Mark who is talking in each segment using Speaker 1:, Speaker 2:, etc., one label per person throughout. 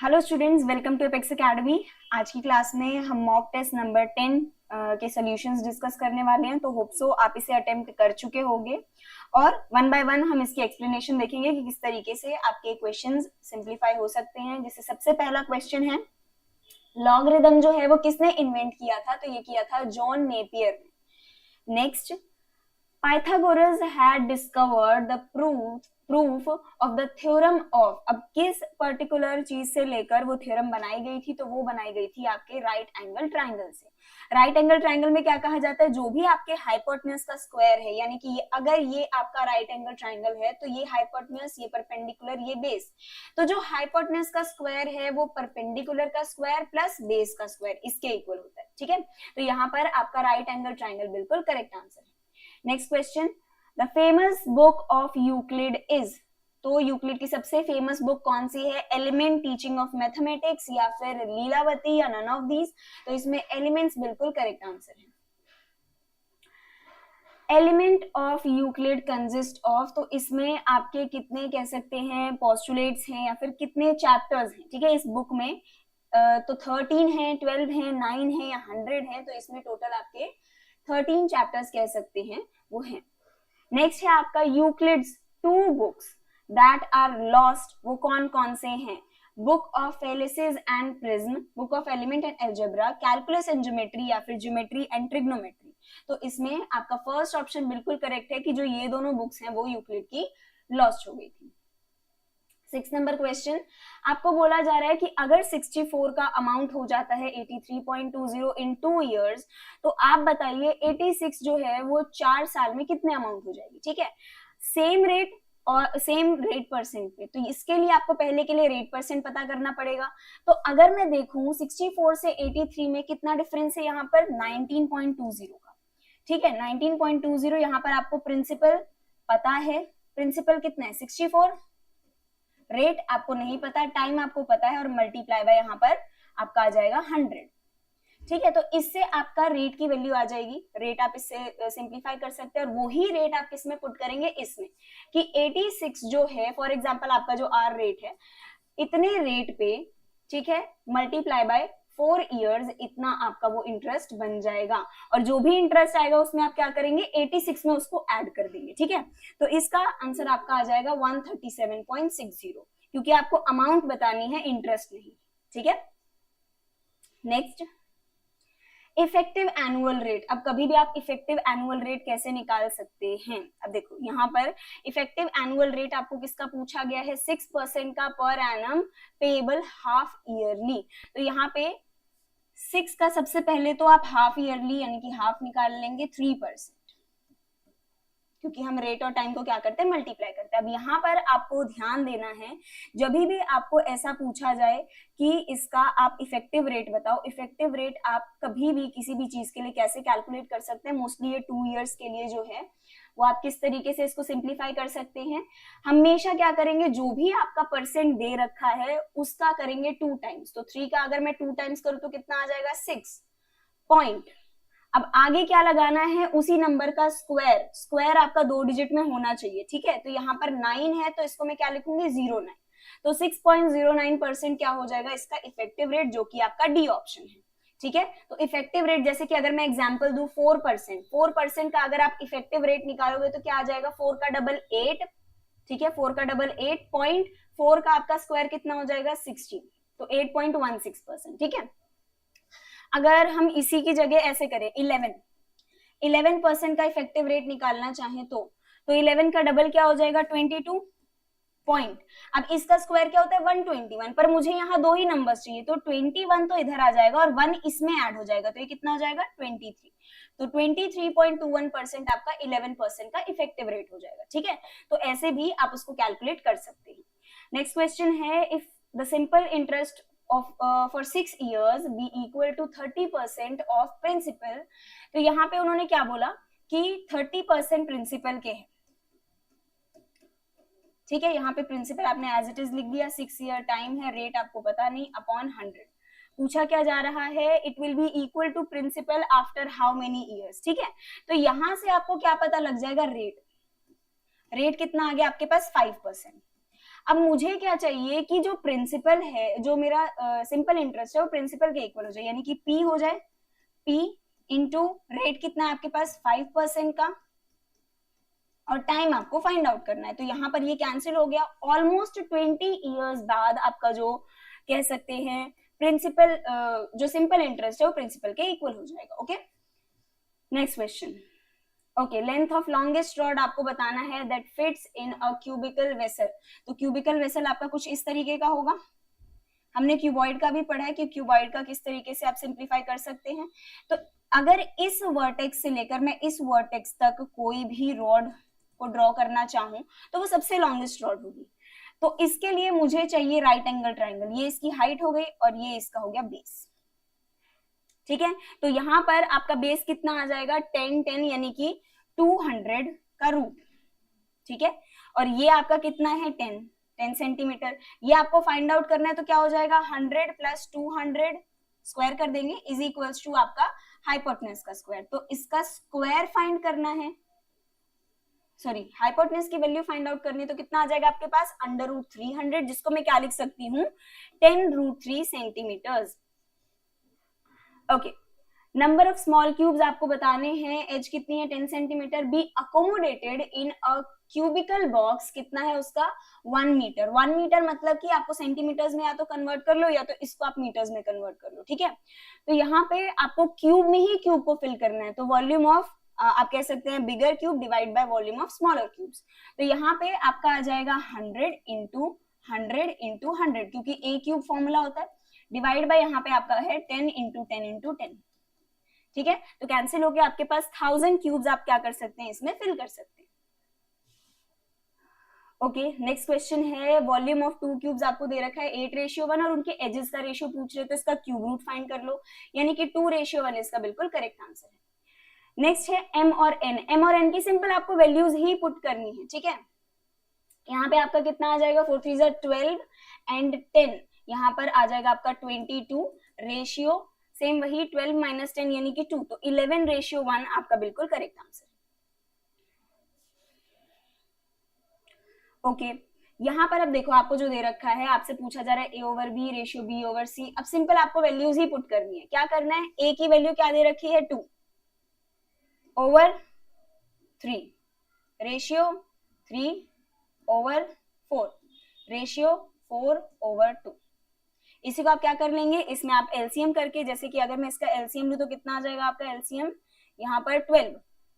Speaker 1: Hello students, welcome to Apex Academy. आज की class में हम मॉक टेस्ट नंबर 10 के सॉल्यूशंस डिस्कस करने वाले हैं। तो होप सो आप इसे अटेम्प्ट कर चुके होंगे और वन बाय वन हम इसकी एक्सप्लेनेशन देखेंगे कि किस तरीके से आपके क्वेश्चंस सिंप्लीफाई हो सकते हैं। जैसे सबसे पहला क्वेश्चन है, लॉगरिदम जो है वो किसने इन्वेंट किया था? तो ये किया था जॉन नेपियर ने। Next, Pythagoras had discovered the proof of the theorem of। अब किस पर्टिकुलर चीज से लेकर वो थ्योरम बनाई गई थी? तो वो बनाई गई थी आपके राइट एंगल ट्राइंगल से। राइट एंगल ट्राइंगल में क्या कहा जाता है? जो भी आपके हाइपोटेन्यूज का स्क्वायर है, यानी कि अगर ये आपका राइट एंगल ट्राइंगल है तो ये हाइपोटेन्यूज, ये परपेंडिकुलर, ये बेस। तो जो हाइपोटेन्यूज का स्क्वायर है वो परपेंडिकुलर का स्क्वायर प्लस बेस का स्क्वायर इसके इक्वल होता है। ठीक है, तो यहाँ पर आपका राइट एंगल ट्राइंगल बिल्कुल करेक्ट आंसर है। Next question, the famous book of Euclid is. तो यूक्लिड की सबसे फेमस बुक कौन सी है? एलिमेंट टीचिंग ऑफ मैथमेटिक्स या फिर लीलावती या नन ऑफ दीज? तो इसमें एलिमेंट्स बिल्कुल करेक्ट आंसर है। Element of Euclid consist of, तो इसमें आपके कितने कह सकते हैं पोस्टुलेट्स हैं या फिर कितने चैप्टर्स हैं? ठीक है, इस बुक में तो 13 है, 12 है, 9 है या 100 है? तो इसमें टोटल आपके 13 चैप्टर्स कह सकते हैं वो हैं। नेक्स्ट है आपका Euclid's 2 books that are lost. वो कौन कौन से हैं? Book of fallacies and prism, book of element and algebra, calculus and geometry या फिर ज्योमेट्री एंड ट्रिग्नोमेट्री। तो इसमें आपका फर्स्ट ऑप्शन बिल्कुल करेक्ट है कि जो ये दोनों बुक्स हैं वो यूक्लिड की लॉस्ट हो गई थी। 6 नंबर क्वेश्चन, आपको बोला जा रहा है कि अगर 64 का अमाउंट हो जाता है 83.20 इन 2 इयर्स, तो आप बताइए 86 जो है वो 4 साल में कितने अमाउंट हो जाएगी? ठीक है, सेम रेट और सेम रेट परसेंट पे। तो इसके लिए आपको पहले के लिए रेट परसेंट पता करना पड़ेगा। तो अगर मैं देखूं 64 से 83 में कितना डिफरेंस है? यहाँ पर 19.20 का। ठीक है, 19.20। यहाँ पर आपको प्रिंसिपल पता है, प्रिंसिपल कितना है? 64। रेट आपको नहीं पता, टाइम आपको पता है और मल्टीप्लाई बाय यहाँ पर आपका आ जाएगा 100। ठीक है, तो इससे आपका रेट की वैल्यू आ जाएगी। रेट आप इससे सिंप्लीफाई कर सकते हैं और वही रेट आप किसमें पुट करेंगे? इसमें कि 86 जो है फॉर एग्जांपल आपका जो आर रेट है, इतने रेट पे, ठीक है, मल्टीप्लाई बाय 4 इयर्स, इतना आपका वो इंटरेस्ट बन जाएगा। और जो भी इंटरेस्ट आएगा उसमें आप क्या करेंगे? 86 में उसको ऐड कर देंगे। ठीक है, तो इसका आंसर आपका आ जाएगा 137.60, क्योंकि आपको अमाउंट बतानी है, इंटरेस्ट नहीं। ठीक है, नेक्स्ट, इफेक्टिव एनुअल रेट। अब कभी भी आप इफेक्टिव एनुअल रेट कैसे निकाल सकते हैं? अब देखो यहाँ पर इफेक्टिव एनुअल रेट आपको किसका पूछा गया है? 6% का per annum payable half yearly. तो यहाँ पे 6 का सबसे पहले तो आप हाफ ईयरली यानी कि हाफ निकाल लेंगे 3%, क्योंकि हम रेट और टाइम को क्या करते हैं? मल्टीप्लाई करते हैं। अब यहाँ पर आपको ध्यान देना है, जब भी आपको ऐसा पूछा जाए कि इसका आप इफेक्टिव रेट बताओ, इफेक्टिव रेट आप कभी भी किसी भी चीज के लिए कैसे कैलकुलेट कर सकते हैं? मोस्टली ये 2 इयर्स के लिए जो है वो आप किस तरीके से इसको सिंप्लीफाई कर सकते हैं? हमेशा क्या करेंगे? जो भी आपका परसेंट दे रखा है उसका करेंगे 2 टाइम्स। तो 3 का अगर मैं 2 टाइम्स करूं तो कितना आ जाएगा? 6 पॉइंट। अब आगे क्या लगाना है? उसी नंबर का स्क्वायर। स्क्वायर आपका 2 डिजिट में होना चाहिए। ठीक है, तो यहाँ पर 9 है तो इसको मैं क्या लिखूंगी? 09। तो 6.09% क्या हो जाएगा इसका इफेक्टिव रेट, जो कि आपका डी ऑप्शन है। ठीक है, तो इफेक्टिव रेट जैसे कि अगर मैं एग्जांपल दूं 4%, 4% का अगर आप इफेक्टिव रेट निकालोगे तो क्या आ जाएगा? 4 का डबल 8। ठीक है, 4 का डबल 8.4 का आपका स्क्वायर कितना हो जाएगा? 16। तो 8.16%। ठीक है, अगर हम इसी की जगह ऐसे करें 11% का इफेक्टिव रेट निकालना चाहें तो 11 का डबल क्या हो जाएगा? 22 पॉइंट। अब इसका स्क्वायर क्या होता है? 121, पर मुझे यहाँ 2 ही नंबर्स चाहिए, तो 21 तो इधर आ जाएगा और 1 इसमें ऐड हो जाएगा, तो ये कितना हो जाएगा? 23। तो 23.21% आपका 11% का इफेक्टिव रेट हो जाएगा। ठीक है, तो ऐसे भी आप उसको कैलकुलेट कर सकते हैं। नेक्स्ट क्वेश्चन है, if the simple interest of for 6 years be equal to 30% of principal। तो यहाँ पे उन्होंने क्या बोला कि 30% प्रिंसिपल के हैं। ठीक है, यहाँ पे प्रिंसिपल आपने एज इट इज लिख दिया, 6 ईयर टाइम है, रेट आपको पता नहीं, अपॉन 100। पूछा क्या जा रहा है? It will be equal to principal after how many years. ठीक है, तो यहां से आपको क्या पता लग जाएगा? रेट। रेट कितना आ गया आपके पास? 5%। अब मुझे क्या चाहिए कि जो प्रिंसिपल है, जो मेरा सिंपल इंटरेस्ट है वो प्रिंसिपल के इक्वल हो जाए, यानी कि पी हो जाए, पी इंटू रेट कितना है आपके पास 5% का, और टाइम आपको फाइंड आउट करना है। तो यहाँ पर ये कैंसिल हो गया। ऑलमोस्ट 20 ईयर्स बाद आपका जो कह सकते हैं प्रिंसिपल, जो सिंपल इंटरेस्ट है वो प्रिंसिपल के इक्वल हो जाएगा। Okay, next question. Okay, length of longest rod आपको बताना है that fits in a cubical vessel. तो क्यूबिकल वेसल आपका कुछ इस तरीके का होगा। हमने क्यूबॉइड का भी पढ़ा है कि क्यूबॉइड का किस तरीके से आप सिंप्लीफाई कर सकते हैं। तो अगर इस वर्टेक्स से लेकर मैं इस वर्टेक्स तक कोई भी रॉड को ड्रॉ करना चाहूं तो वो सबसे लॉन्गेस्ट रॉड होगी। तो इसके लिए मुझे चाहिए राइट एंगल ट्राइंगल। ये इसकी हाइट हो गई और ये इसका हो गया बेस। ठीक है, तो यहां पर आपका बेस कितना आ जाएगा 10 10, यानी कि 200 का रूट। ठीक है, और ये आपका कितना है 10 सेंटीमीटर। ये आपको फाइंड आउट करना है, तो क्या हो जाएगा 100 प्लस 200 स्क्वायर कर देंगे इज इक्वल्स टू आपका हाइपोटेनस का स्क्वायर। तो इसका स्क्वायर फाइंड करना है, सॉरी हाइपोटेनस की वैल्यू फाइंड आउट करनी है, तो कितना आ जाएगा आपके पास √300, जिसको मैं क्या लिख सकती हूँ 10√3 centimetres. Okay, number of small cubes आपको बताने हैं। एज कितनी है 10 centimetre. Be accommodated in a cubical box, कितना है उसका 1 मीटर। 1 मीटर मतलब कि आपको सेंटीमीटर्स में या तो कन्वर्ट कर लो या तो इसको आप मीटर्स में कन्वर्ट कर लो। ठीक है, तो यहाँ पे आपको क्यूब में ही क्यूब को फिल करना है। तो वॉल्यूम ऑफ आप कह सकते हैं बिगर cube divide by volume of smaller cubes. तो यहाँ पे आपका आ जाएगा 100 इंटू 100 इंटू 100, क्योंकि ए क्यूब फॉर्मूला होता है, डिवाइड बाय यहाँ पे आपका है 10 इंटू 10 इंटू 10। ठीक है, तो कैंसिल हो गया, आपके पास 1000 क्यूब्स आप क्या कर सकते हैं इसमें फिल कर सकते हैं। ओके, नेक्स्ट क्वेश्चन है वॉल्यूम ऑफ 2 क्यूब्स आपको दे रखा है 8:1 और उनके एजेस का रेशियो पूछ रहे, तो इसका क्यूब रूट फाइंड कर लो, यानी कि 2:1 इसका बिल्कुल करेक्ट आंसर है। नेक्स्ट है m और n। m और n की सिंपल आपको वैल्यूज ही पुट करनी है। ठीक है, यहाँ पे आपका कितना आ जाएगा 4 3 12 एंड 10, यहाँ पर आ जाएगा आपका 22 रेशियो सेम वही 12 माइनस 10 यानी कि 2, तो 11:1 आपका बिल्कुल करेक्ट आंसर। ओके, यहाँ पर अब देखो आपको जो दे रखा है, आपसे पूछा जा रहा है a/b रेशियो b/c। अब सिंपल आपको वैल्यूज ही पुट करनी है। क्या करना है, a की वैल्यू क्या दे रखी है 2/3 रेशियो 3/4 रेशियो 4/2। इसी को आप क्या कर लेंगे, इसमें आप एलसीएम करके, जैसे कि अगर मैं इसका एलसीएम लूं तो कितना आ जाएगा आपका एलसीएम यहाँ पर 12।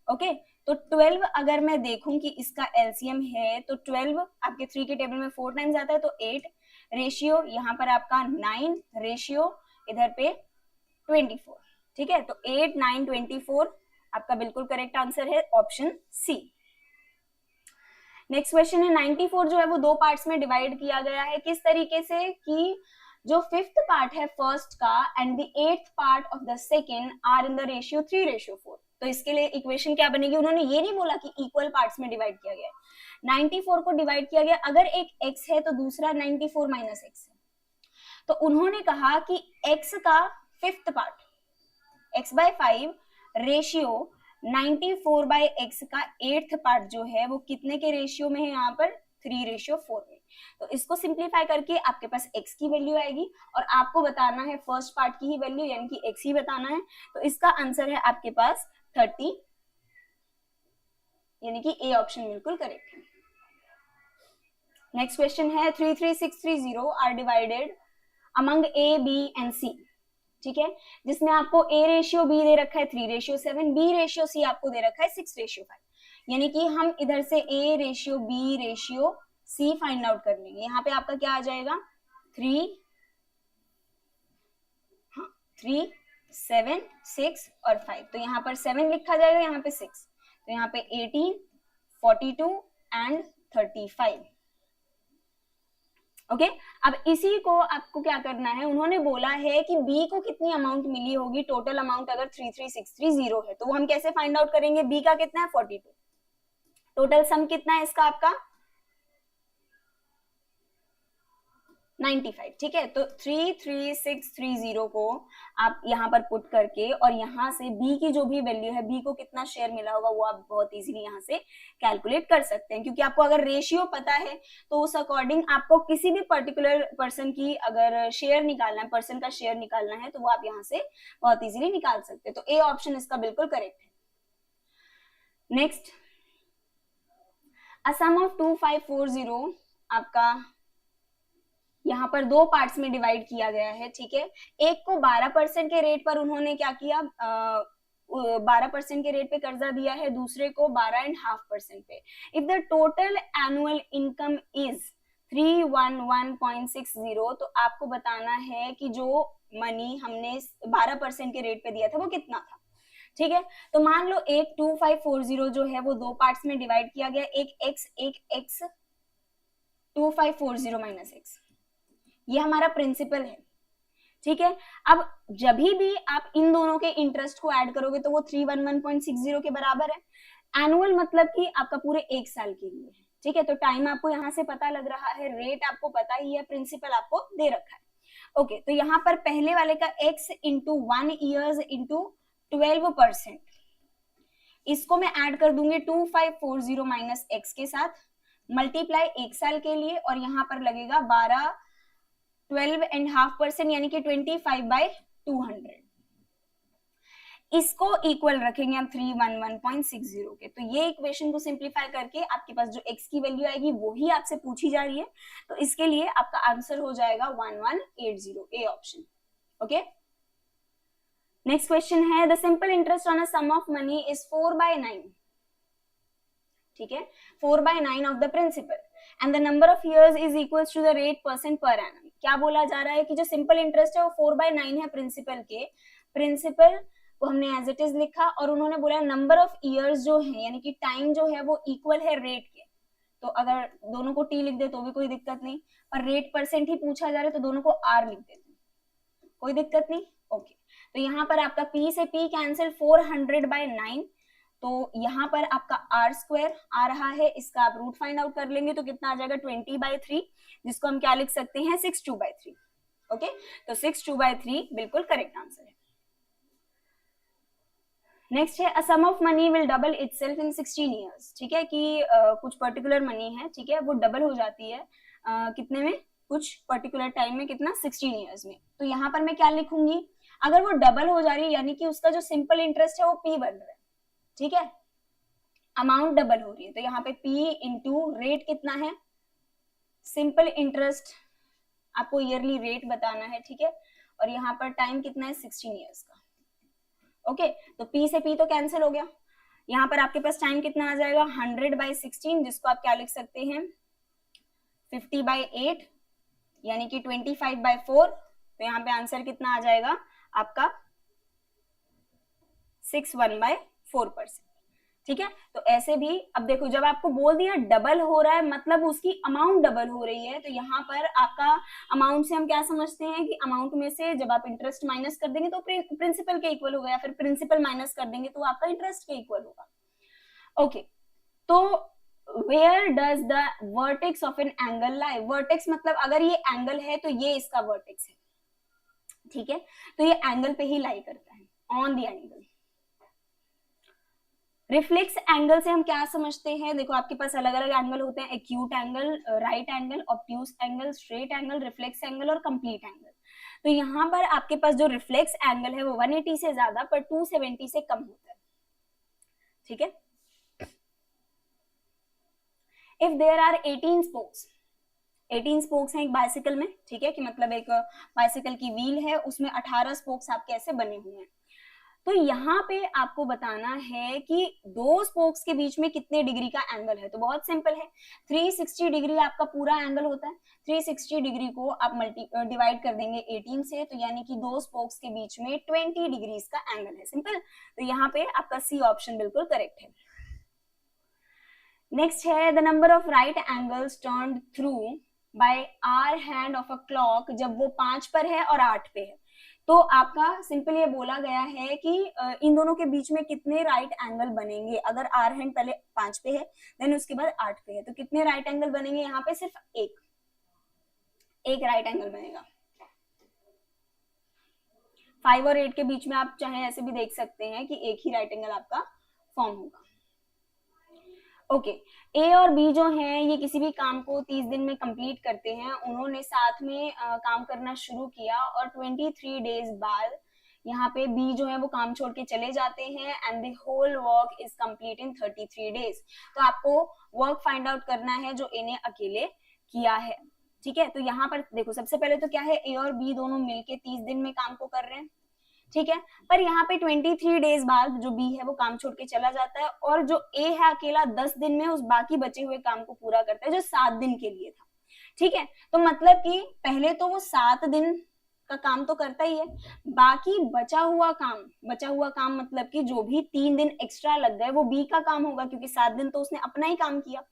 Speaker 1: ओके, तो 12 अगर मैं देखूं कि इसका एलसीएम है तो 12 आपके 3 के टेबल में 4 टाइम्स आता है, तो 8 रेशियो यहाँ पर आपका 9 रेशियो इधर पे 24। ठीक है, तो 8 9 24 आपका बिल्कुल करेक्ट आंसर है ऑप्शन सी। नेक्स्ट क्वेश्चन है 94 जो है वो 2 पार्ट्स में डिवाइड किया गया है। किस तरीके से कि जो 5th पार्ट है फर्स्ट का and the 8th part of the second are in the ratio 3:4। तो इसके लिए इक्वेशन क्या बनेगी, उन्होंने ये नहीं बोला कि इक्वल पार्ट्स में डिवाइड किया गया है, 94 को डिवाइड किया गया। अगर एक x है तो दूसरा 94 माइनस x है, तो उन्होंने कहा कि x का 5th part x/5 ratio 94/x का 8th पार्ट जो है वो कितने के रेशियो में है, यहाँ पर 3:4 में। तो इसको सिंप्लीफाई करके आपके पास x की वैल्यू आएगी और आपको बताना है फर्स्ट पार्ट की ही वैल्यू, यानी कि x ही बताना है। तो इसका आंसर है आपके पास 30, यानी कि ए ऑप्शन बिल्कुल करेक्ट है। नेक्स्ट क्वेश्चन है 33630 are divided among A B and C. ठीक है, जिसमें आपको a रेशियो b दे रखा है 3:7, b रेशियो c आपको दे रखा है 6:5, यानी कि हम इधर से a ratio b ratio c find out कर लेंगे। यहाँ पे आपका क्या आ जाएगा 3 7 6 और 5, तो यहाँ पर 7 लिखा जाएगा, यहाँ पे 6, तो यहाँ पे 18 42 एंड 35। ओके, अब इसी को आपको क्या करना है, उन्होंने बोला है कि B को कितनी अमाउंट मिली होगी, टोटल अमाउंट अगर 33630 है तो वो हम कैसे फाइंड आउट करेंगे। B का कितना है 42, टोटल सम कितना है इसका आपका 95, ठीक है। तो 33630 को आप यहाँ पर पुट करके और यहाँ से b की जो भी वैल्यू है, b को कितना शेयर मिला होगा वो आप बहुत इजीली यहाँ से कैलकुलेट कर सकते हैं, क्योंकि आपको अगर रेशियो पता है तो उस अकॉर्डिंग आपको किसी भी पर्टिकुलर पर्सन की अगर शेयर निकालना है, पर्सन का शेयर निकालना है, तो वो आप यहाँ से बहुत इजीली निकाल सकते हैं। तो ए ऑप्शन इसका बिल्कुल करेक्ट है। नेक्स्ट, अ सम ऑफ 2540 आपका यहाँ पर दो पार्ट्स में डिवाइड किया गया है, ठीक है। एक को 12% के रेट पर उन्होंने क्या किया, 12% के रेट पे कर्जा दिया है, दूसरे को 12.5% पे। If the total annual income is 311.60, तो आपको बताना है कि जो मनी हमने 12% के रेट पे दिया था वो कितना था, ठीक है। तो मान लो एक 2540 जो है वो दो पार्ट्स में डिवाइड किया गया, एक x 2540 माइनस x, ये हमारा प्रिंसिपल है, ठीक है। अब जब भी आप इन दोनों के इंटरेस्ट को ऐड करोगे तो वो 311.60 के बराबर है। एनुअल मतलब कि आपका पूरे एक साल के लिए है, ठीक है। तो टाइम आपको यहाँ से पता लग रहा है, रेट आपको पता ही है, प्रिंसिपल आपको दे रखा है। ओके, तो यहाँ पर पहले वाले का x इंटू 1 ईयर्स इंटू 12%, इसको मैं ऐड कर दूंगी 2540 माइनस x के साथ, मल्टीप्लाई एक साल के लिए, और यहाँ पर लगेगा 12.5% यानी कि 25/200। इसको इक्वल रखेंगे हम 311.60 के। तो ये इक्वेशन को सिंप्लीफाई करके आपके पास जो x की वैल्यू आएगी वो ही आपसे पूछी जा रही है, तो इसके लिए आपका आंसर हो जाएगा 1180, A option. Okay, next question है, the simple interest on a sum of money is 4/9, ठीक है, 4/9 of the principal and the number of years is equal to the rate percent per annum. क्या बोला जा रहा है कि जो सिंपल इंटरेस्ट है वो 4/9 है प्रिंसिपल के, प्रिंसिपल को हमने एज इट इज लिखा, और उन्होंने बोला नंबर ऑफ इयर्स जो है यानी कि टाइम जो है वो इक्वल है रेट के। तो अगर दोनों को टी लिख दे तो भी कोई दिक्कत नहीं, पर रेट परसेंट ही पूछा जा रहा है तो दोनों को आर लिख देते, कोई दिक्कत नहीं। ओके, तो यहाँ पर आपका p से p कैंसिल 400/9, तो यहाँ पर आपका आर स्क्वायर आ रहा है, इसका आप रूट फाइंड आउट कर लेंगे तो कितना आ जाएगा 20/3, जिसको हम क्या लिख सकते हैं 62/3। ओके, तो 62/3 बिल्कुल करेक्ट आंसर है। नेक्स्ट है, a sum of money will double itself in 16 years, ठीक है, कि कुछ पर्टिकुलर मनी है, ठीक है, वो डबल हो जाती है कितने में, कुछ पर्टिकुलर टाइम में, कितना 16 इयर्स में। तो यहाँ पर मैं क्या लिखूंगी, अगर वो डबल हो जा रही है यानी कि उसका जो सिंपल इंटरेस्ट है वो p बन रहा है, ठीक है, अमाउंट डबल हो रही है, तो यहाँ पे p इंटू रेट कितना है, सिंपल इंटरेस्ट आपको ईयरली रेट बताना है, ठीक है, और यहाँ पर टाइम कितना है 16 इयर्स का। ओके, तो p से p तो कैंसिल हो गया, यहाँ पर आपके पास टाइम कितना आ जाएगा 100/16, जिसको आप क्या लिख सकते हैं 50/8 यानी कि 25/4, तो यहाँ पे आंसर कितना आ जाएगा आपका 61/4%, ठीक है। तो ऐसे भी अब देखो, जब आपको बोल दिया डबल हो रहा है मतलब उसकी अमाउंट डबल हो रही है, तो यहाँ पर आपका अमाउंट से हम क्या समझते हैं कि अमाउंट में से जब आप इंटरेस्ट माइनस कर देंगे तो प्रिंसिपल के इक्वल होगा, या फिर प्रिंसिपल माइनस कर देंगे तो आपका इंटरेस्ट के इक्वल होगा। ओके, तो where does the vertex of an angle lie, vertex मतलब अगर ये एंगल है तो ये इसका वर्टेक्स है, ठीक है, तो ये एंगल पे ही लाई करता है, on the angle. Reflex angle से हम क्या समझते हैं, देखो आपके पास अलग अलग एंगल होते हैं, acute angle, right angle, obtuse angle, straight angle, reflex angle और कंप्लीट एंगल। तो यहाँ पर आपके पास जो रिफ्लेक्स एंगल है वो 180 से ज्यादा पर 270 से कम होता है, ठीक है। If there are 18 spokes, 18 spokes हैं एक बाइसिकल में, ठीक है, कि मतलब एक बाइसिकल की व्हील है उसमें 18 स्पोक्स आपके ऐसे बने हुए हैं। तो यहाँ पे आपको बताना है कि दो स्पोक्स के बीच में कितने डिग्री का एंगल है, तो बहुत सिंपल है, 360 डिग्री आपका पूरा एंगल होता है, 360 डिग्री को आप डिवाइड कर देंगे 18 से, तो यानी कि दो स्पोक्स के बीच में 20 डिग्री का एंगल है, सिंपल। तो यहाँ पे आपका सी ऑप्शन बिल्कुल करेक्ट है। नेक्स्ट है, the number of right angles turned through by hour hand of a clock, जब वो 5 पर है और 8 पे है, तो आपका सिंपल ये बोला गया है कि इन दोनों के बीच में कितने राइट एंगल बनेंगे। अगर आर हैंड पहले 5 पे है देन उसके बाद 8 पे है, तो कितने राइट एंगल बनेंगे, यहाँ पे सिर्फ एक, एक राइट एंगल बनेगा। 5 और 8 के बीच में आप चाहे ऐसे भी देख सकते हैं कि एक ही राइट एंगल आपका फॉर्म होगा। ओके, ए और बी जो हैं ये किसी भी काम को 30 दिन में कंप्लीट करते हैं। उन्होंने साथ में काम करना शुरू किया और 23 डेज बाद यहाँ पे बी जो है वो काम छोड़ के चले जाते हैं and the whole work is complete in 33 days. तो आपको वर्क फाइंड आउट करना है जो ए ने अकेले किया है। ठीक है, तो यहाँ पर देखो सबसे पहले तो क्या है, ए और बी दोनों मिलके 30 दिन में काम को कर रहे हैं। ठीक है, पर यहाँ पे 23 डेज बाद जो बी है वो काम छोड़ के चला जाता है और जो ए है अकेला 10 दिन में उस बाकी बचे हुए काम को पूरा करता है जो 7 दिन के लिए था। ठीक है, तो मतलब कि पहले तो वो 7 दिन का काम तो करता ही है, बाकी बचा हुआ काम मतलब कि जो भी 3 दिन एक्स्ट्रा लग गए वो बी का काम होगा, क्योंकि 7 दिन तो उसने अपना ही काम किया,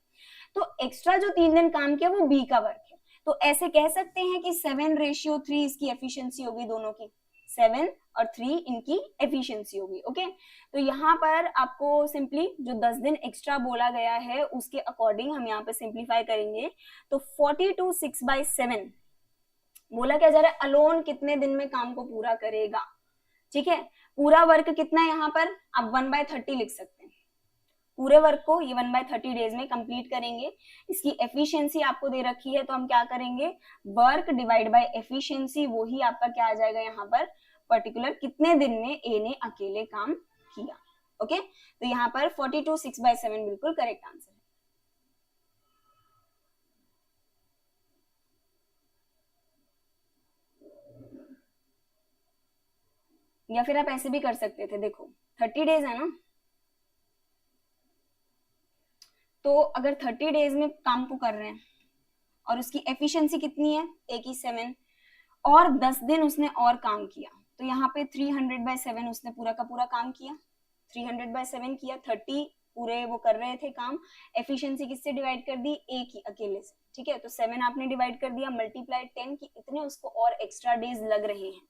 Speaker 1: तो एक्स्ट्रा जो 3 दिन काम किया वो बी का वर्क है। तो ऐसे कह सकते हैं कि 7:3 इसकी एफिशिएंसी होगी दोनों की, 7 और 3 इनकी एफिशिएंसी होगी। ओके, तो यहाँ पर आपको सिंपली जो 10 दिन एक्स्ट्रा बोला गया है उसके अकॉर्डिंग हम यहाँ पे सिंप्लीफाई करेंगे तो 42 6/7 बोला क्या जा रहा है, अलोन कितने दिन में काम को पूरा करेगा। ठीक है, पूरा वर्क कितना है यहाँ पर आप 1/30 लिख सकते हैं, पूरे वर्क को ये 1/30 डेज में कंप्लीट करेंगे। इसकी एफिशिएंसी आपको दे रखी है तो हम क्या करेंगे, वर्क डिवाइड बाय एफिशिएंसी, वो ही आपका क्या आ जाएगा यहाँ पर, पर्टिकुलर कितने दिन में ए ने अकेले काम किया। ओके, तो यहाँ पर 42 6/7 बिल्कुल करेक्ट आंसर है। या फिर आप ऐसे भी कर सकते थे, देखो 30 डेज है ना, तो अगर 30 डेज में काम को कर रहे हैं और उसकी एफिशिएंसी कितनी है, ए की 7 और 10 दिन उसने और काम किया, तो यहाँ पे 300/7 उसने पूरा का पूरा काम किया, 300/7 किया, 30 पूरे वो कर रहे थे काम, एफिशिएंसी किससे डिवाइड कर दी, ए की अकेले से। ठीक है, तो 7 आपने डिवाइड कर दिया, मल्टीप्लाई 10 की इतने उसको और एक्स्ट्रा डेज लग रहे हैं।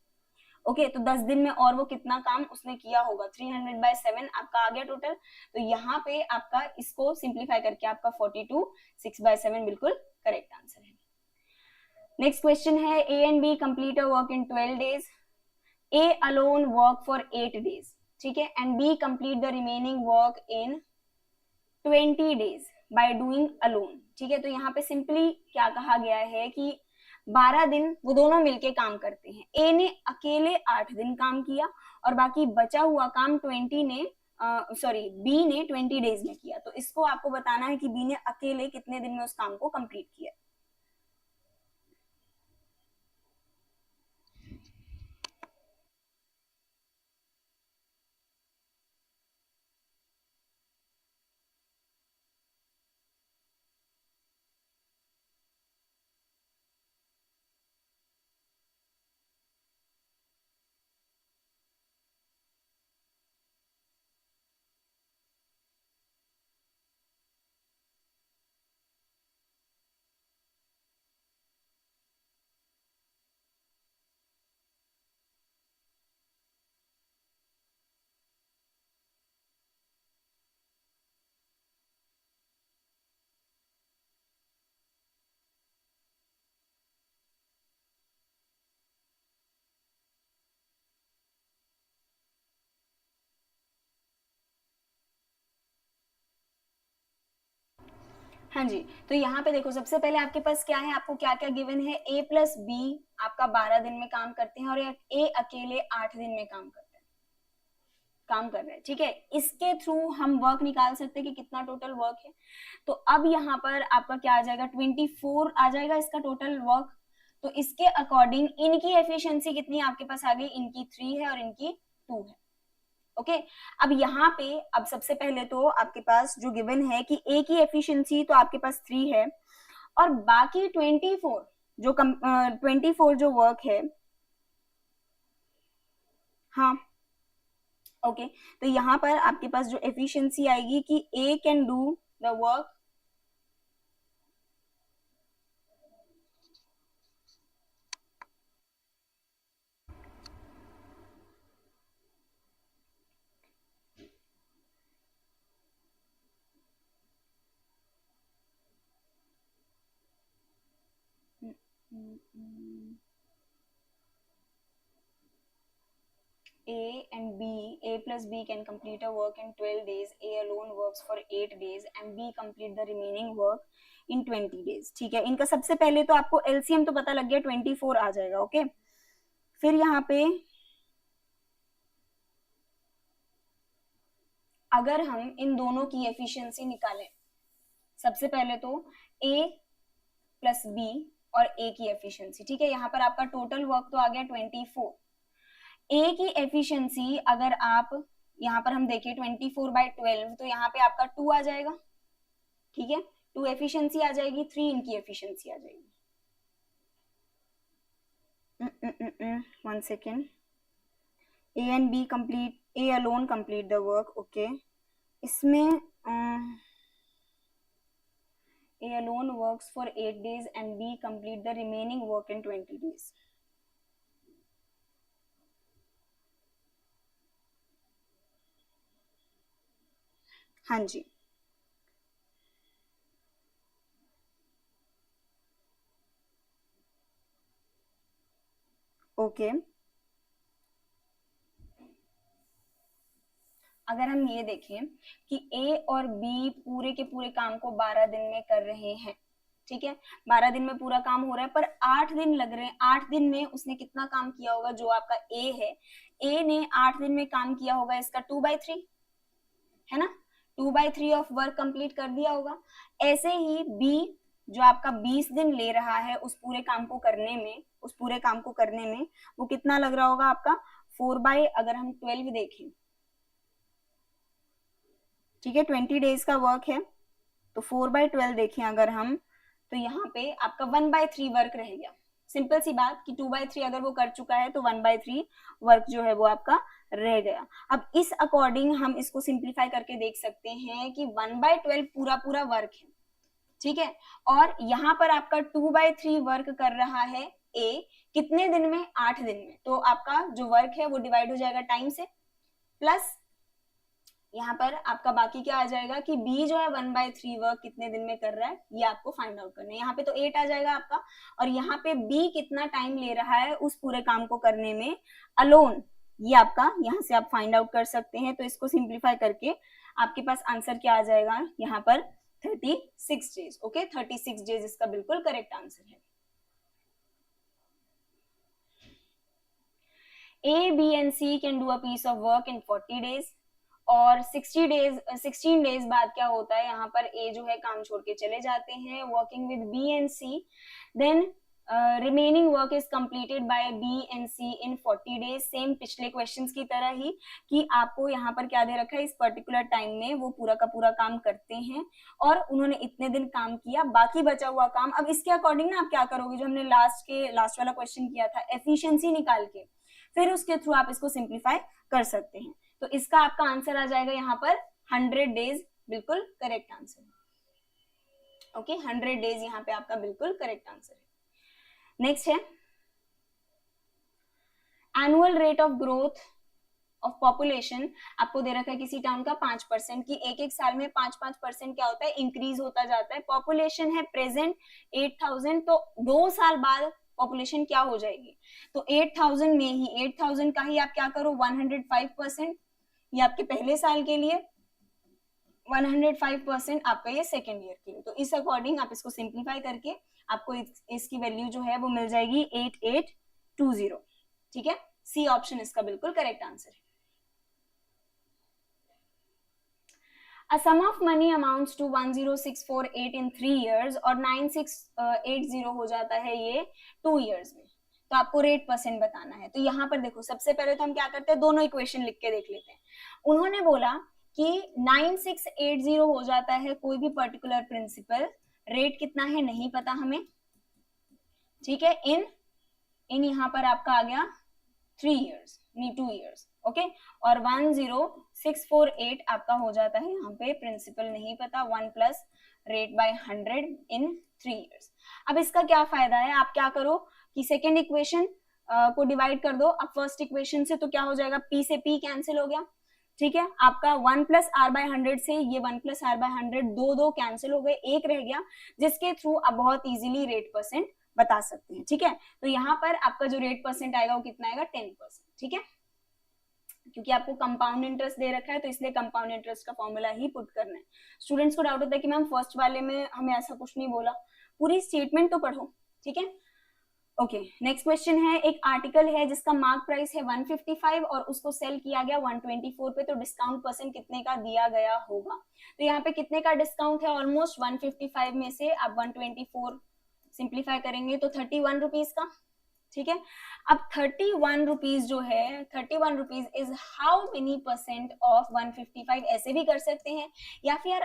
Speaker 1: ओके, तो 10 दिन में और वो कितना काम उसने किया होगा, 300/7 आपका आ गया टोटल। तो यहाँ पे आपका इसको सिंप्लीफाई करके आपका 42 6/7 बिल्कुल करेक्ट आंसर है। नेक्स्ट क्वेश्चन है, A and B complete a work in 12 days, A alone work for 8 days, ठीक है, and B complete the remaining work in 20 days by doing alone. ठीक है, तो यहाँ पे सिंपली क्या कहा गया है कि 12 दिन वो दोनों मिलके काम करते हैं, ए ने अकेले 8 दिन काम किया और बाकी बचा हुआ काम बी ने 20 डेज में किया। तो इसको आपको बताना है कि बी ने अकेले कितने दिन में उस काम को कंप्लीट किया। हाँ जी, तो यहाँ पे देखो सबसे पहले आपके पास क्या है, आपको क्या क्या गिवन है, ए प्लस बी आपका 12 दिन में काम करते हैं और ए अकेले 8 दिन में काम कर रहे हैं। ठीक है, इसके थ्रू हम वर्क निकाल सकते हैं कि कितना टोटल वर्क है। तो अब यहाँ पर आपका क्या आ जाएगा, 24 आ जाएगा इसका टोटल वर्क। तो इसके अकॉर्डिंग इनकी एफिशिएंसी कितनी आपके पास आ गई, इनकी 3 है और इनकी 2 है। ओके, अब यहाँ पे अब सबसे पहले तो आपके पास जो गिवन है कि ए की एफिशिएंसी तो आपके पास 3 है और बाकी 24 जो वर्क है, हाँ ओके, तो यहाँ पर आपके पास जो एफिशिएंसी आएगी कि A can do the work A and B, A plus B can complete a work in 12 days. A alone works for 8 days and B complete the remaining work in 20 days. ठीक है, इनका सबसे पहले तो आपको LCM तो पता लग गया, 24 आ जाएगा. ओके, फिर यहाँ पे अगर हम इन दोनों की एफिशिएंसी निकालें, सबसे पहले तो A प्लस B और A की एफिशिएंसी. ठीक है, यहाँ पर आपका टोटल वर्क तो आ गया 24. A की एफिशिएंसी अगर आप यहाँ पर हम देखें 24/12, तो यहाँ पे आपका 2 आ जाएगा. ठीक है, 2 एफिशिएंसी आ जाएगी, 3 इनकी एफिशिएंसी आ जाएगी. 1 second. A and B complete, A alone complete the work. Okay, इसमें A alone works for 8 days and B complete the remaining work in 20 days. हाँ जी, ओके. अगर हम ये देखें कि A और B पूरे के पूरे काम को 12 दिन में कर रहे हैं. ठीक है, 12 दिन में पूरा काम हो रहा है, पर 8 दिन लग रहे हैं. 8 दिन में उसने कितना काम किया होगा? जो आपका A है, A ने 8 दिन में काम किया होगा इसका 2/3, है ना. 2/3 ऑफ वर्क कंप्लीट कर दिया होगा. ऐसे ही B जो आपका 20 दिन ले रहा है उस पूरे काम को करने में, वो कितना लग रहा होगा आपका? 4 अगर हम 12 देखें, ठीक है, 20 डेज का वर्क है, तो 4/12 देखें अगर हम, तो यहाँ पे आपका 1/3 वर्क रह गया. सिंपल सी बात कि 2/3 अगर वो कर चुका है तो 1/3 वर्क जो है वो आपका रह गया. अब इस अकॉर्डिंग हम इसको सिंप्लीफाई करके देख सकते हैं कि 1/12 पूरा वर्क है. ठीक है, और यहाँ पर आपका 2/3 वर्क कर रहा है A, कितने दिन में? 8 दिन में. तो आपका जो वर्क है वो डिवाइड हो जाएगा टाइम से, प्लस यहाँ पर आपका बाकी क्या आ जाएगा कि B जो है 1/3 वर्क कितने दिन में कर रहा है, ये आपको फाइंड आउट करना है. यहाँ पे तो 8 आ जाएगा आपका, और यहाँ पे B कितना टाइम ले रहा है उस पूरे काम को करने में अलोन, ये आपका यहाँ से आप फाइंड आउट कर सकते हैं. तो इसको सिंप्लीफाई करके आपके पास आंसर क्या आ जाएगा? यहाँ पर 36 डेज. ओके, 36 डेज इसका बिल्कुल करेक्ट आंसर है. A, B and C can do a piece of work in 40 days. और 16 डेज बाद क्या होता है? यहाँ पर A जो है काम छोड़ के चले जाते हैं, working with B and C. Then remaining work is completed by B and C in 40 days. Same पिछले क्वेश्चंस की तरह ही कि आपको यहाँ पर क्या दे रखा है, इस पर्टिकुलर टाइम में वो पूरा का पूरा काम करते हैं और उन्होंने इतने दिन काम किया, बाकी बचा हुआ काम. अब इसके अकॉर्डिंग ना आप क्या करोगे, जो हमने लास्ट वाला क्वेश्चन किया था, एफिशिएंसी निकाल के फिर उसके थ्रू आप इसको सिंप्लीफाई कर सकते हैं. तो इसका आपका आंसर आ जाएगा यहाँ पर 100 डेज, बिल्कुल करेक्ट आंसर. ओके, 100 डेज यहाँ पे आपका बिल्कुल करेक्ट आंसर है. नेक्स्ट है annual rate of growth of population. आपको दे रखा है किसी टाउन का 5% की एक साल में 5% क्या होता है? इंक्रीज होता जाता है. पॉपुलेशन है प्रेजेंट 8000, तो 2 साल बाद पॉपुलेशन क्या हो जाएगी? तो 8000 में ही 8000 का ही आप क्या करो 105%, ये आपके पहले साल के लिए, 105% आपका ये सेकेंड ईयर के लिए. तो इस अकॉर्डिंग आप इसको सिंप्लीफाई करके आपको इसकी वैल्यू जो है वो मिल जाएगी 8820. ठीक है, सी ऑप्शन इसका बिल्कुल करेक्ट आंसर है. A sum of money amounts to 10648 in 3 years और 9680 हो जाता है ये 2 years में. तो आपको रेट परसेंट बताना है. तो यहाँ पर देखो, सबसे पहले तो हम क्या करते हैं, दोनों इक्वेशन लिख के देख लेते हैं. उन्होंने बोला कि 9680 हो जाता है कोई भी पर्टिकुलर प्रिंसिपल, रेट कितना है नहीं पता हमें. ठीक है, इन यहाँ पर आपका आ गया 3 years, नहीं 2 years. ओके, और 10648 आपका हो जाता है यहाँ पे प्रिंसिपल नहीं पता, 1 plus rate by 100 in 3 years. अब इसका क्या फायदा है, आप क्या करो कि सेकेंड इक्वेशन को डिवाइड कर दो अब फर्स्ट इक्वेशन से, तो क्या हो जाएगा, P से P कैंसिल हो गया. ठीक है, आपका 1 प्लस R बाय 100 से ये 1 प्लस R बाय 100 दो कैंसिल हो गए, एक रह गया, जिसके थ्रू आप बहुत इजीली रेट परसेंट बता सकते हैं, ठीक है। तो यहाँ पर आपका जो रेट परसेंट आएगा वो कितना आएगा, 10%, ठीक है। क्योंकि आपको कंपाउंड इंटरेस्ट दे रखा है तो इसलिए कंपाउंड इंटरेस्ट का फॉर्मूला ही पुट करना है। स्टूडेंट्स को डाउट होता है कि मैम फर्स्ट वाले में हमें ऐसा कुछ नहीं बोला, पूरी स्टेटमेंट तो पढ़ो, ठीक है। ओके, नेक्स्ट क्वेश्चन है, एक आर्टिकल है जिसका मार्क प्राइस है 155 और उसको सेल किया गया 124 पे, तो डिस्काउंट परसेंट कितने का दिया गया होगा। तो यहाँ पे कितने का डिस्काउंट है, ऑलमोस्ट 155 में से आप 124 सिंप्लीफाई करेंगे तो 31 रुपीज का, ठीक है। अब 31 रुपीज जो है, 31 rupees is how many percent of 155, ऐसे भी कर सकते हैं या फिर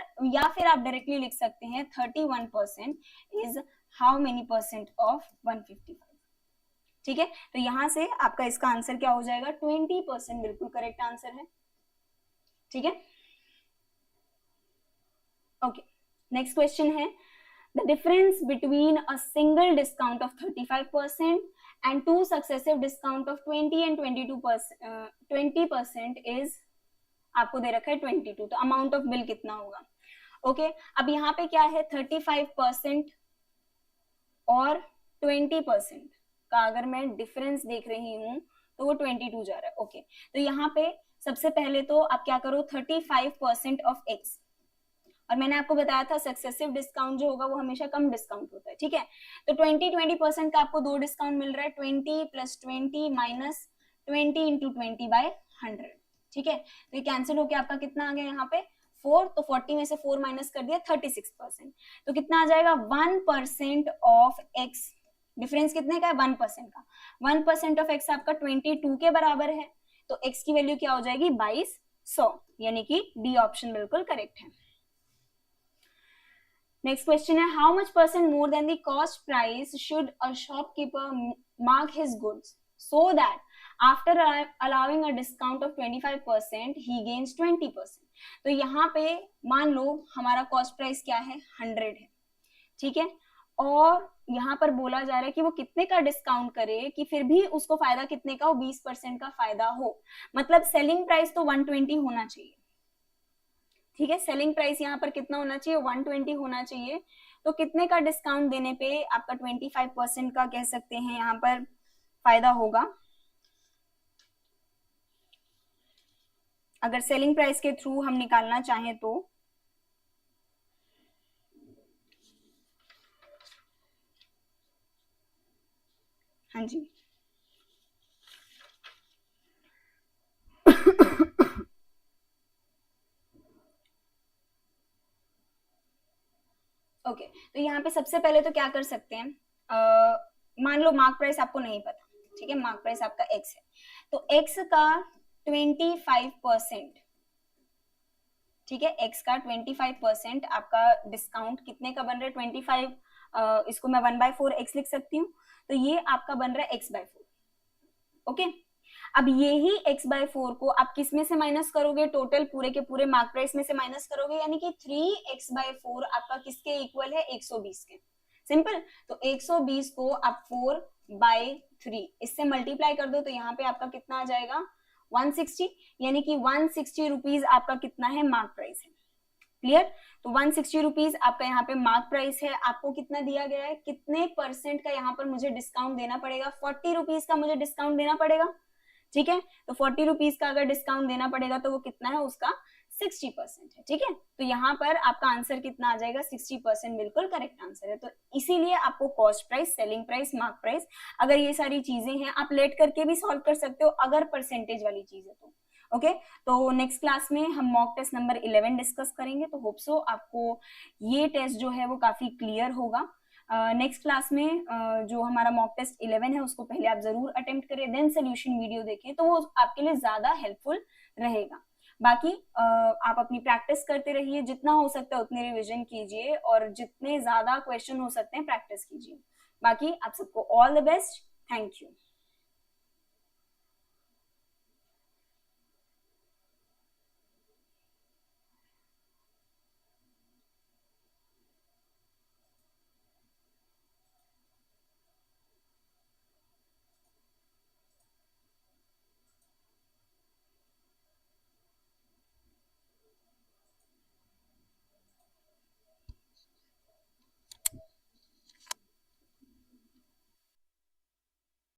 Speaker 1: आप डायरेक्टली लिख सकते हैं 31% is how many percent of 155, ठीक है। तो यहां से आपका इसका आंसर क्या हो जाएगा, 20%, बिल्कुल करेक्ट आंसर है, ठीक है। ओके, नेक्स्ट क्वेश्चन है, the difference between a single discount of 35% and two successive discount of 20 and 20% is, आपको दे रखा है 22, तो अमाउंट ऑफ बिल कितना होगा। ओके, अब यहाँ पे क्या है, 35% और 20% का अगर मैं डिफरेंस देख रही हूँ तो वो 22 जा रहा है। ओके, तो यहाँ पे सबसे पहले तो आप क्या करो, 35% ऑफ एक्स, और मैंने आपको बताया था सक्सेसिव डिस्काउंट जो होगा वो हमेशा कम डिस्काउंट होता है, ठीक है। तो 20% का आपको 2 डिस्काउंट मिल रहा है, 20 + 20 माइनस 20 × 20 बाय 100, ठीक है। तो ये कैंसिल होके आपका कितना आ गया यहाँ पे 4, तो 40 में से 4 माइनस कर दिया 36%, तो कितना आ जाएगा 1% ऑफ एक्स, डिफरेंस कितने का है 1% का, 1% ऑफ एक्स आपका 22 के बराबर है, तो एक्स की वैल्यू क्या हो जाएगी 2200, यानी कि डी ऑप्शन बिल्कुल करेक्ट है। नेक्स्ट क्वेश्चन है, how much percent more than the cost price should a shopkeeper mark his goods so that after allowing a discount of 25% he gains 20%। तो यहाँ पे मान लो हमारा कॉस्ट प्राइस क्या है 100 है, ठीक है, और यहाँ पर बोला जा रहा है कि वो कितने का डिस्काउंट करे कि फिर भी उसको फायदा कितने का हो, 20% का फायदा हो, मतलब सेलिंग प्राइस तो 120 होना चाहिए, ठीक है। सेलिंग प्राइस यहाँ पर कितना होना चाहिए 120 होना चाहिए, तो कितने का डिस्काउंट देने पे आपका 25% का कह सकते हैं यहाँ पर फायदा होगा, अगर सेलिंग प्राइस के थ्रू हम निकालना चाहें तो। हाँ जी ओके, तो यहाँ पे सबसे पहले तो क्या कर सकते हैं, मान लो मार्क प्राइस आपको नहीं पता, ठीक है, मार्क प्राइस आपका एक्स है, तो एक्स का 25%, ठीक है, एक्स का 25% आपका डिस्काउंट कितने का बन रहा है 25, इसको मैं 1/4 एक्स लिख सकती हूँ, तो ये आपका बन रहा है x/4, ओके। अब यही x/4 को आप किस में से माइनस करोगे, टोटल पूरे के पूरे मार्क प्राइस में से माइनस करोगे, यानी कि 3x/4 आपका किसके इक्वल है 120 के, सिंपल। तो 120 को आप 4/3 इससे मल्टीप्लाई कर दो, तो यहाँ पे आपका कितना आ जाएगा 160, यानी कि 160 रुपीज आपका कितना है मार्क प्राइस है, क्लियर। तो 160 रुपीज आपका यहाँ पे मार्क प्राइस है, आपको कितना दिया गया है, कितने परसेंट का यहाँ पर मुझे डिस्काउंट देना पड़ेगा, 40 रुपीज का मुझे डिस्काउंट देना पड़ेगा, ठीक है। तो 40 रुपीज का अगर डिस्काउंट देना पड़ेगा तो वो कितना है, उसका 60% है, ठीक है। तो यहाँ पर आपका आंसर कितना आ जाएगा 60%, बिल्कुल करेक्ट आंसर है। तो इसीलिए आपको cost price, selling price, mark price, अगर ये सारी चीजें हैं आप लेट करके भी सॉल्व कर सकते हो अगर परसेंटेज वाली चीज है तो, ओके। तो नेक्स्ट क्लास में हम मॉक टेस्ट नंबर 11 डिस्कस करेंगे, तो होप सो आपको ये टेस्ट जो है वो काफी क्लियर होगा। नेक्स्ट क्लास में जो हमारा मॉक टेस्ट 11 है उसको पहले आप जरूर अटेम्प्ट करें, देन सोल्यूशन वीडियो देखें, तो वो आपके लिए ज्यादा हेल्पफुल रहेगा। बाकी आप अपनी प्रैक्टिस करते रहिए, जितना हो सकता है उतने रिवीजन कीजिए और जितने ज्यादा क्वेश्चन हो सकते हैं प्रैक्टिस कीजिए। बाकी आप सबको all the best, thank you.